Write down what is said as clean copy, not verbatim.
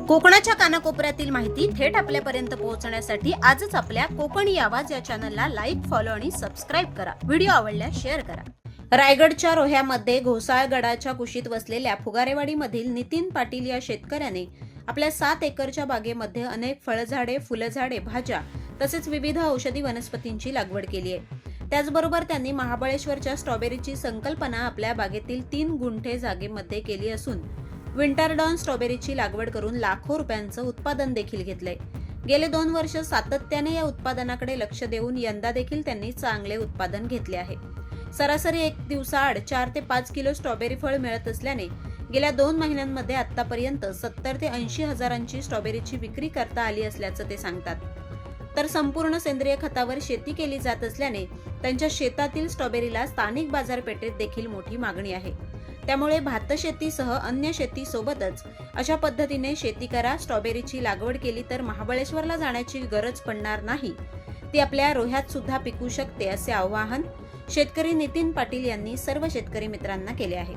कोकणाच्या कानाकोपऱ्यातील माहिती थेट आपल्यापर्यंत पोहोचण्यासाठी आजच आपल्या कोकणी आवाज या चॅनलला लाईक, फॉलो आणि सबस्क्राईब करा. व्हिडिओ आवडल्यास शेअर करा. रायगडच्या रोह्यामध्ये घोसाळगडाच्या कुशीत वसलेल्या फुगारेवाडीमधील नितीन पाटील या शेतकऱ्याने आपल्या 7 एकरच्या बागेमध्ये अनेक फळझाडे, फुलझाडे, भाज्या तसेच विविध औषधी वनस्पतींची लागवड केली आहे. त्याचबरोबर त्यांनी महाबळेश्वरच्या स्ट्रॉबेरीची संकल्पना आपल्या बागेतील 3 गुंठे जागेमध्ये केली असून विंटरडॉन स्ट्रॉबेरीची लागवड करून लाखो रुपयांचं उत्पादन देखील घेतलंय. गेले 2 वर्ष सातत्याने या उत्पादनाकडे लक्ष देऊन यंदा देखील त्यांनी चांगले उत्पादन घेतले आहे. सरासरी 1 दिवसाआड 4 ते 5 किलो स्ट्रॉबेरी फळ मिळत असल्याने गेल्या 2 महिन्यांमध्ये आतापर्यंत 70 ते 80 हजारांची स्ट्रॉबेरीची विक्री करता आली असल्याचं ते सांगतात. तर संपूर्ण सेंद्रिय खतावर शेती केली जात असल्याने त्यांच्या शेतातील स्ट्रॉबेरीला स्थानिक बाजारपेठेत देखील मोठी मागणी आहे. त्यामुळे भातशेतीसह अन्य शेतीसोबतच अशा पद्धतीने शेती करा. स्ट्रॉबेरीची लागवड केली तर महाबळेश्वरला जाण्याची गरज पडणार नाही, ती आपल्या रोह्यात सुद्धा पिकू शकते, असे आवाहन शेतकरी नितीन पाटील यांनी सर्व शेतकरी मित्रांना केले आहे.